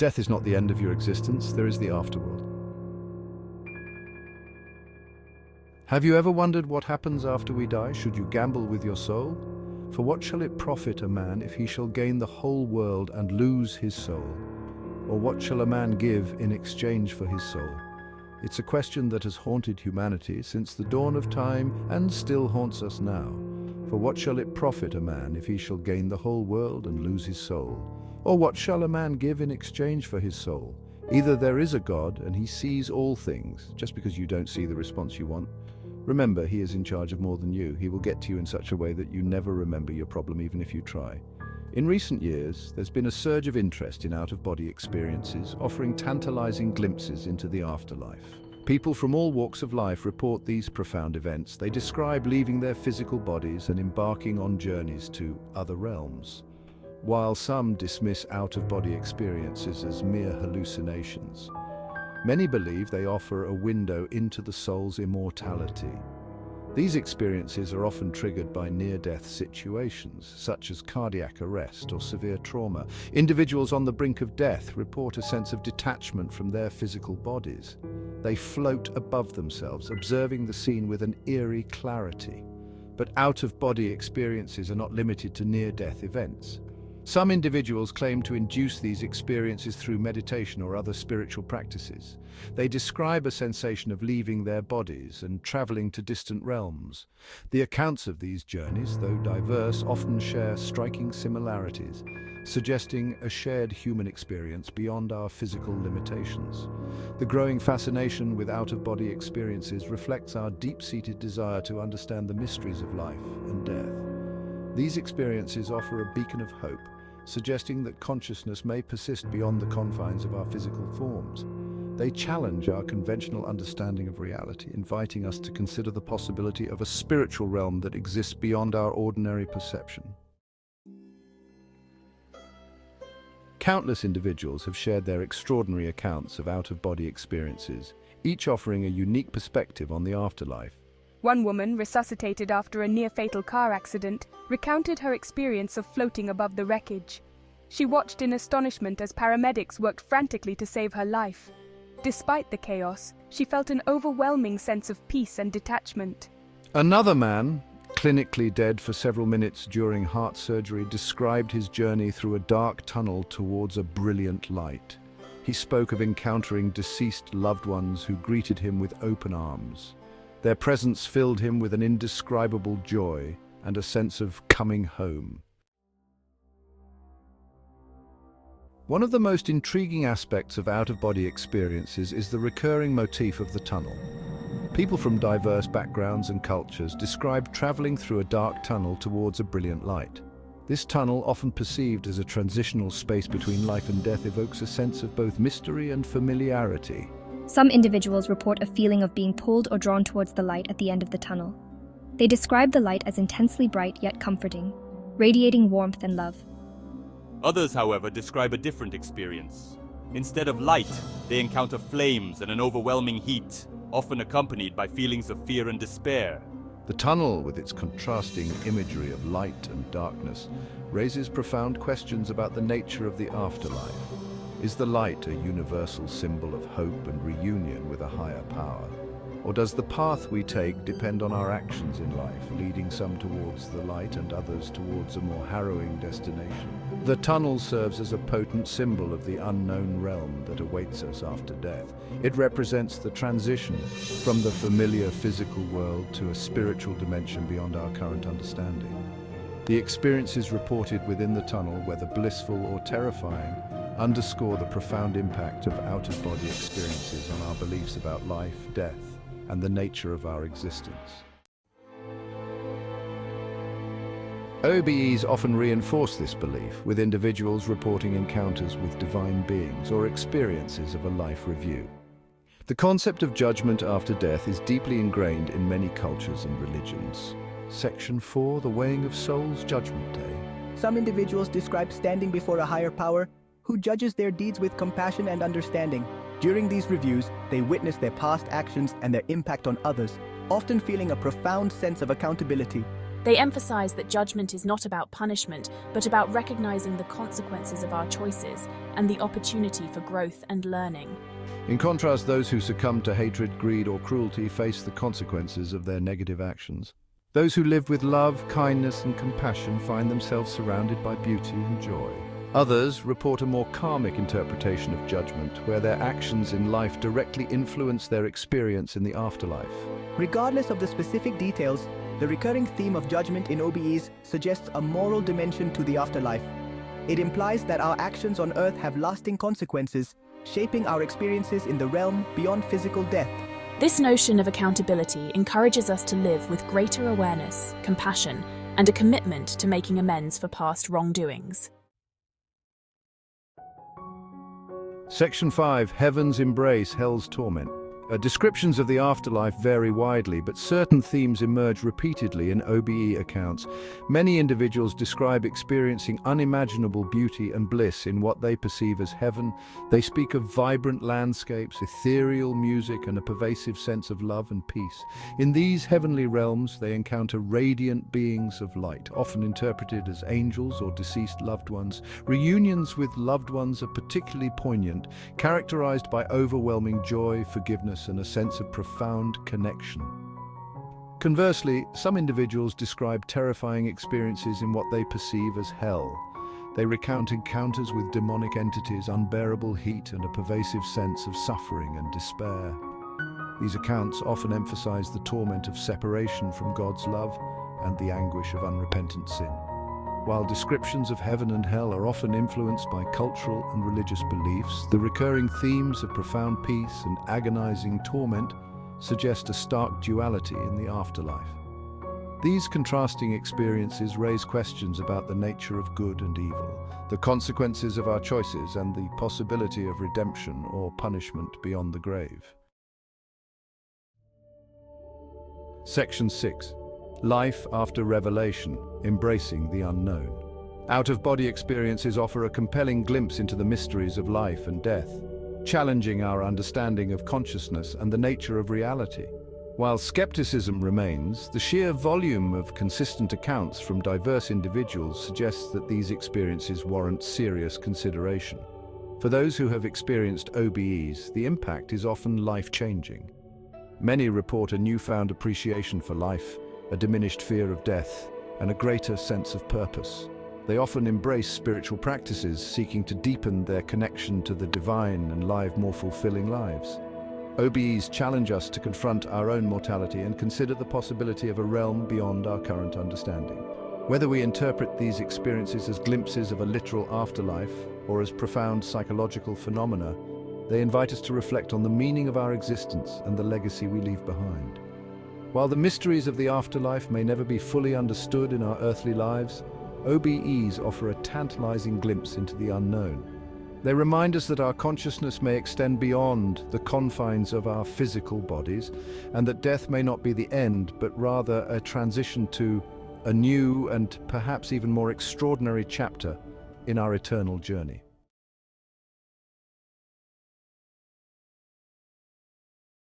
death is not the end of your existence, there is the afterworld. Have you ever wondered what happens after we die? Should you gamble with your soul? For what shall it profit a man if he shall gain the whole world and lose his soul? Or what shall a man give in exchange for his soul? It's a question that has haunted humanity since the dawn of time and still haunts us now. For what shall it profit a man if he shall gain the whole world and lose his soul? Or what shall a man give in exchange for his soul? Either there is a God and he sees all things, just because you don't see the response you want. Remember, he is in charge of more than you. He will get to you in such a way that you never remember your problem, even if you try. In recent years, there's been a surge of interest in out-of-body experiences, offering tantalizing glimpses into the afterlife. People from all walks of life report these profound events. They describe leaving their physical bodies and embarking on journeys to other realms, while some dismiss out-of-body experiences as mere hallucinations. Many believe they offer a window into the soul's immortality. These experiences are often triggered by near-death situations, such as cardiac arrest or severe trauma. Individuals on the brink of death report a sense of detachment from their physical bodies. They float above themselves, observing the scene with an eerie clarity. But out-of-body experiences are not limited to near-death events. Some individuals claim to induce these experiences through meditation or other spiritual practices. They describe a sensation of leaving their bodies and traveling to distant realms. The accounts of these journeys, though diverse, often share striking similarities, suggesting a shared human experience beyond our physical limitations. The growing fascination with out-of-body experiences reflects our deep-seated desire to understand the mysteries of life and death. These experiences offer a beacon of hope, suggesting that consciousness may persist beyond the confines of our physical forms. They challenge our conventional understanding of reality, inviting us to consider the possibility of a spiritual realm that exists beyond our ordinary perception. Countless individuals have shared their extraordinary accounts of out-of-body experiences, each offering a unique perspective on the afterlife. One woman, resuscitated after a near-fatal car accident, recounted her experience of floating above the wreckage. She watched in astonishment as paramedics worked frantically to save her life. Despite the chaos, she felt an overwhelming sense of peace and detachment. Another man, clinically dead for several minutes during heart surgery, described his journey through a dark tunnel towards a brilliant light. He spoke of encountering deceased loved ones who greeted him with open arms. Their presence filled him with an indescribable joy and a sense of coming home. One of the most intriguing aspects of out-of-body experiences is the recurring motif of the tunnel. People from diverse backgrounds and cultures describe traveling through a dark tunnel towards a brilliant light. This tunnel, often perceived as a transitional space between life and death, evokes a sense of both mystery and familiarity. Some individuals report a feeling of being pulled or drawn towards the light at the end of the tunnel. They describe the light as intensely bright yet comforting, radiating warmth and love. Others, however, describe a different experience. Instead of light, they encounter flames and an overwhelming heat, often accompanied by feelings of fear and despair. The tunnel, with its contrasting imagery of light and darkness, raises profound questions about the nature of the afterlife. Is the light a universal symbol of hope and reunion with a higher power? Or does the path we take depend on our actions in life, leading some towards the light and others towards a more harrowing destination? The tunnel serves as a potent symbol of the unknown realm that awaits us after death. It represents the transition from the familiar physical world to a spiritual dimension beyond our current understanding. The experiences reported within the tunnel, whether blissful or terrifying, underscore the profound impact of out-of-body experiences on our beliefs about life, death, and the nature of our existence. OBEs often reinforce this belief, with individuals reporting encounters with divine beings or experiences of a life review. The concept of judgment after death is deeply ingrained in many cultures and religions. Section 4, the Weighing of Souls, Judgment Day. Some individuals describe standing before a higher power who judges their deeds with compassion and understanding. During these reviews, they witness their past actions and their impact on others, often feeling a profound sense of accountability. They emphasize that judgment is not about punishment, but about recognizing the consequences of our choices and the opportunity for growth and learning. In contrast, those who succumb to hatred, greed, or cruelty face the consequences of their negative actions. Those who live with love, kindness, and compassion find themselves surrounded by beauty and joy. Others report a more karmic interpretation of judgment, where their actions in life directly influence their experience in the afterlife. Regardless of the specific details, the recurring theme of judgment in OBEs suggests a moral dimension to the afterlife. It implies that our actions on earth have lasting consequences, shaping our experiences in the realm beyond physical death. This notion of accountability encourages us to live with greater awareness, compassion, and a commitment to making amends for past wrongdoings. Section 5. Heaven's Embrace, Hell's Torment. Descriptions of the afterlife vary widely, but certain themes emerge repeatedly in OBE accounts. Many individuals describe experiencing unimaginable beauty and bliss in what they perceive as heaven. They speak of vibrant landscapes, ethereal music, and a pervasive sense of love and peace. In these heavenly realms, they encounter radiant beings of light, often interpreted as angels or deceased loved ones. Reunions with loved ones are particularly poignant, characterized by overwhelming joy, forgiveness, and a sense of profound connection. Conversely, some individuals describe terrifying experiences in what they perceive as hell. They recount encounters with demonic entities, unbearable heat, and a pervasive sense of suffering and despair. These accounts often emphasize the torment of separation from God's love and the anguish of unrepentant sin. While descriptions of heaven and hell are often influenced by cultural and religious beliefs, the recurring themes of profound peace and agonizing torment suggest a stark duality in the afterlife. These contrasting experiences raise questions about the nature of good and evil, the consequences of our choices, and the possibility of redemption or punishment beyond the grave. Section 6. Life after revelation, embracing the unknown. Out-of-body experiences offer a compelling glimpse into the mysteries of life and death, challenging our understanding of consciousness and the nature of reality. While skepticism remains, the sheer volume of consistent accounts from diverse individuals suggests that these experiences warrant serious consideration. For those who have experienced OBEs, the impact is often life-changing. Many report a newfound appreciation for life, a diminished fear of death, and a greater sense of purpose. They often embrace spiritual practices, seeking to deepen their connection to the divine and live more fulfilling lives. OBEs challenge us to confront our own mortality and consider the possibility of a realm beyond our current understanding. Whether we interpret these experiences as glimpses of a literal afterlife or as profound psychological phenomena, they invite us to reflect on the meaning of our existence and the legacy we leave behind. While the mysteries of the afterlife may never be fully understood in our earthly lives, OBEs offer a tantalizing glimpse into the unknown. They remind us that our consciousness may extend beyond the confines of our physical bodies, and that death may not be the end, but rather a transition to a new and perhaps even more extraordinary chapter in our eternal journey.